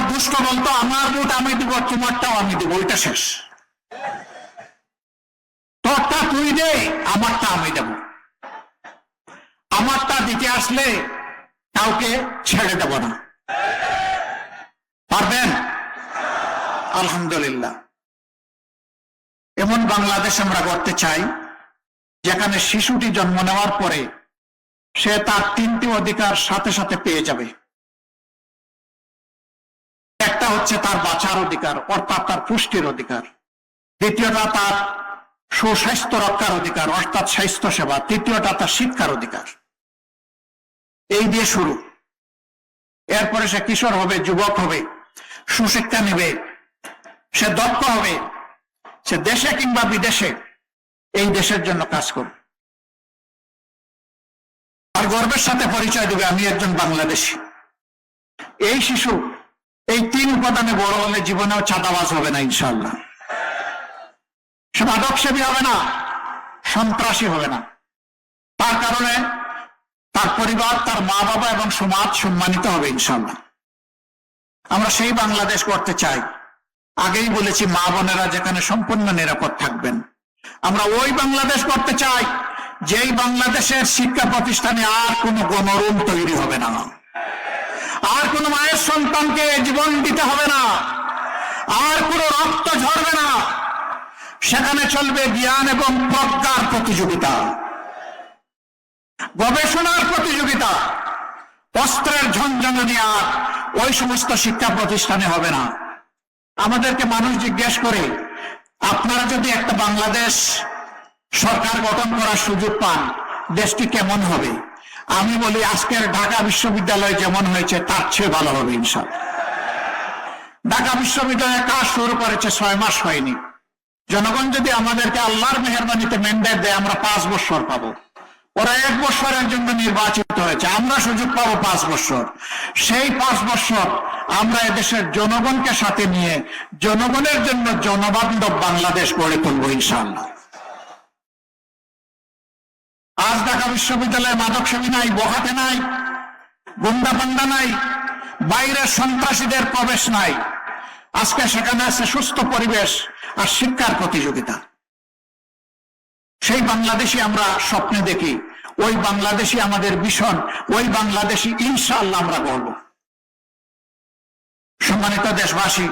দুষ্ট বলতো আমার ভোট আমি দিব, তোমারটাও আমি দিব, ওইটা শেষ। তোরটা তুই দে, আমারটা আমি দেব। আমারটা দিতে আসলে কাউকে ছেড়ে দেব না। পারবেন? আলহামদুলিল্লাহ। এমন বাংলাদেশ আমরা করতে চাই যেখানে শিশুটি জন্ম নেওয়ার পরে সে তার 3টি অধিকার সাথে সাথে পেয়ে যাবে। একটা হচ্ছে তার বাঁচার অধিকার, অর্থাৎ তার পুষ্টির অধিকার। দ্বিতীয়টা তার সুস্বাস্থ্য রক্ষার অধিকার, অর্থাৎ স্বাস্থ্য সেবা। তৃতীয়টা তার শিক্ষার অধিকার। এই দিয়ে শুরু। এরপরে সে কিশোর হবে, যুবক হবে, সুশিক্ষা নেবে, সে দক্ষ হবে, সে দেশে কিংবা বিদেশে এই দেশের জন্য কাজ করবে আর গর্বের সাথে পরিচয় দেবে আমি একজন বাংলাদেশী। এই শিশু এই 3 উপাদানে বড় হলে জীবনেও চাঁদাবাজ হবে না ইনশাআল্লাহ। সে মাদকসেবী হবে না, সন্ত্রাসী হবে না। তার কারণে তার পরিবার, তার মা বাবা এবং সমাজ সম্মানিত হবে ইনশাআল্লাহ। আমরা সেই বাংলাদেশ করতে চাই। আগেই বলেছি, মা বোনেরা যেখানে সম্পূর্ণ নিরাপদ থাকবেন। আমরা ওই বাংলাদেশ করতে চাই যেই বাংলাদেশের শিক্ষা প্রতিষ্ঠানে আর কোনো গণরুম তৈরি হবে না, আর কোনো মায়ের সন্তানকে জীবন দিতে হবে না, আর কোনো রক্ত ঝরবে না। সেখানে চলবে জ্ঞান এবং প্রজ্ঞার প্রতিযোগিতা, গবেষণার প্রতিযোগিতা। অস্ত্রের ঝনঝনানি আর ওই সমস্ত শিক্ষা প্রতিষ্ঠানে হবে না। আমাদেরকে মানুষ জিজ্ঞেস করে, আপনারা যদি একটা বাংলাদেশ সরকার গঠন করার সুযোগ পান, দেশটি কেমন হবে? আমি বলি, আজকের ঢাকা বিশ্ববিদ্যালয় যেমন হয়েছে তার চেয়ে ভালো হবে ইনশাআল্লাহ। ঢাকা বিশ্ববিদ্যালয়ের কাজ শুরু করেছে 6 মাস হয়নি। জনগণ যদি আমাদেরকে আল্লাহর মেহেরবানিতে ম্যান্ডেট দেয়, আমরা 5 বছর পাবো। ওরা 1 বছরের জন্য নির্বাচিত হয়েছে, আমরা সুযোগ পাবো 5 বছর। সেই 5 বছর আমরা এদেশের জনগণকে সাথে নিয়ে জনগণের জন্য জনবান্ধব বাংলাদেশ গড়ে তুলবো ইনশাআল্লাহ। আজ ঢাকা বিশ্ববিদ্যালয়ে মাদকসেবী নাই, বখাটে নাই, গুন্ডা পান্ডা নাই, বাইরের সন্ত্রাসীদের প্রবেশ নাই। আজকে সেখানে আছে সুস্থ পরিবেশ আর শিক্ষার প্রতিযোগিতা। সেই বাংলাদেশি আমরা স্বপ্নে দেখি, ওই বাংলাদেশি আমাদের ভীষণ, ওই বাংলাদেশি ইনশাআল্লাহ আমরা গড়ব। সম্মানিত দেশবাসী,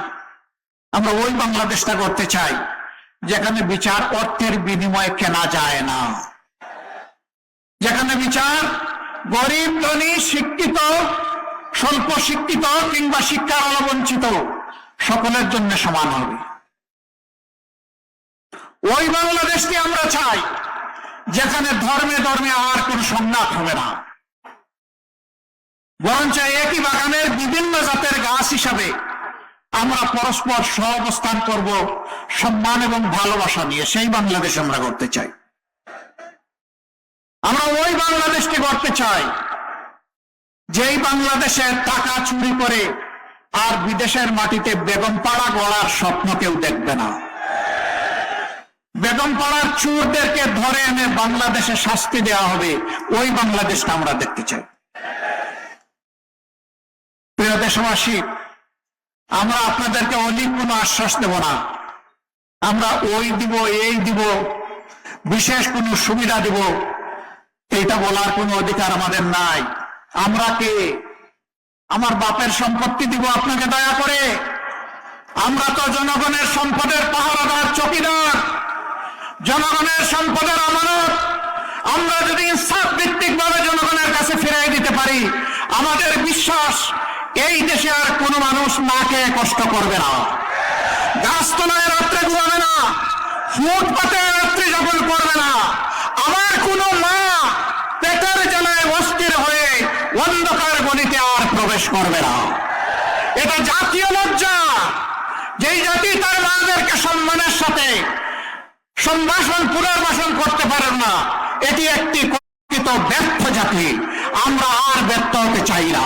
আমরা ওই বাংলাদেশটা করতে চাই যেখানে বিচার অর্থের বিনিময়ে কেনা যায় না, যেখানে বিচার গরিব, ধনী, শিক্ষিত, স্বল্প শিক্ষিত কিংবা শিক্ষার অলবঞ্চিত সকলের জন্য সমান হবে। ওই বাংলাদেশকে আমরা চাই যেখানে ধর্মে ধর্মে আর কোন সংঘাত হবে না, বরঞ্চ একই বাগানের বিভিন্ন জাতের গাছ হিসাবে আমরা পরস্পর সহাবস্থান করব সম্মান এবং ভালোবাসা নিয়ে। সেই বাংলাদেশ আমরা করতে চাই। আমরা ওই বাংলাদেশকে করতে চাই যেই বাংলাদেশে টাকা চুরি করে আর বিদেশের মাটিতে বেগমপাড়া গড়ার স্বপ্ন কেউ দেখবে না। বেগমপাড়ার চোরদেরকে ধরে এনে বাংলাদেশে শাস্তি দেওয়া হবে, ওই বাংলাদেশটা আমরা দেখতে চাই। প্রিয় দেশবাসী, আমরা আপনাদেরকে অনেক কোনো আশ্বাস দেব না। আমরা ওই দিব, এই দিব, বিশেষ কোনো সুবিধা দিব, এটা বলার কোনো অধিকার আমাদের নাই। আমরা কে? আমার বাপের সম্পত্তি দিব আপনাকে দয়া করে? আমরা তো জনগণের সম্পদের পাহারাদার, চকিদার, জনগণের সম্পদের আমানত। আমরা যদি ইনসাফ ভিত্তিক ভাবে জনগণের কাছে ফিরিয়ে দিতে পারি, আমাদের বিশ্বাস এই দেশে আর কোনো মানুষ না খেয়ে কষ্ট করবে না, গাছতলায় রাত্রে ঘুমাবে না, ফুটপাতে রাত্রি যাপন করবে না, আমার কোনো মা পেটের জ্বালায় অস্থির হয়ে অন্ধকার গলিতে আর প্রবেশ করবে না। এটা জাতীয় লজ্জা। যেই জাতি তার মাদেরকে সম্মানের সাথে সম্ভাষণ, পুনর্বাসন করতে পারেন না, এটি একটি ব্যর্থ জাতি। আমরা আর ব্যর্থ হতে চাই না।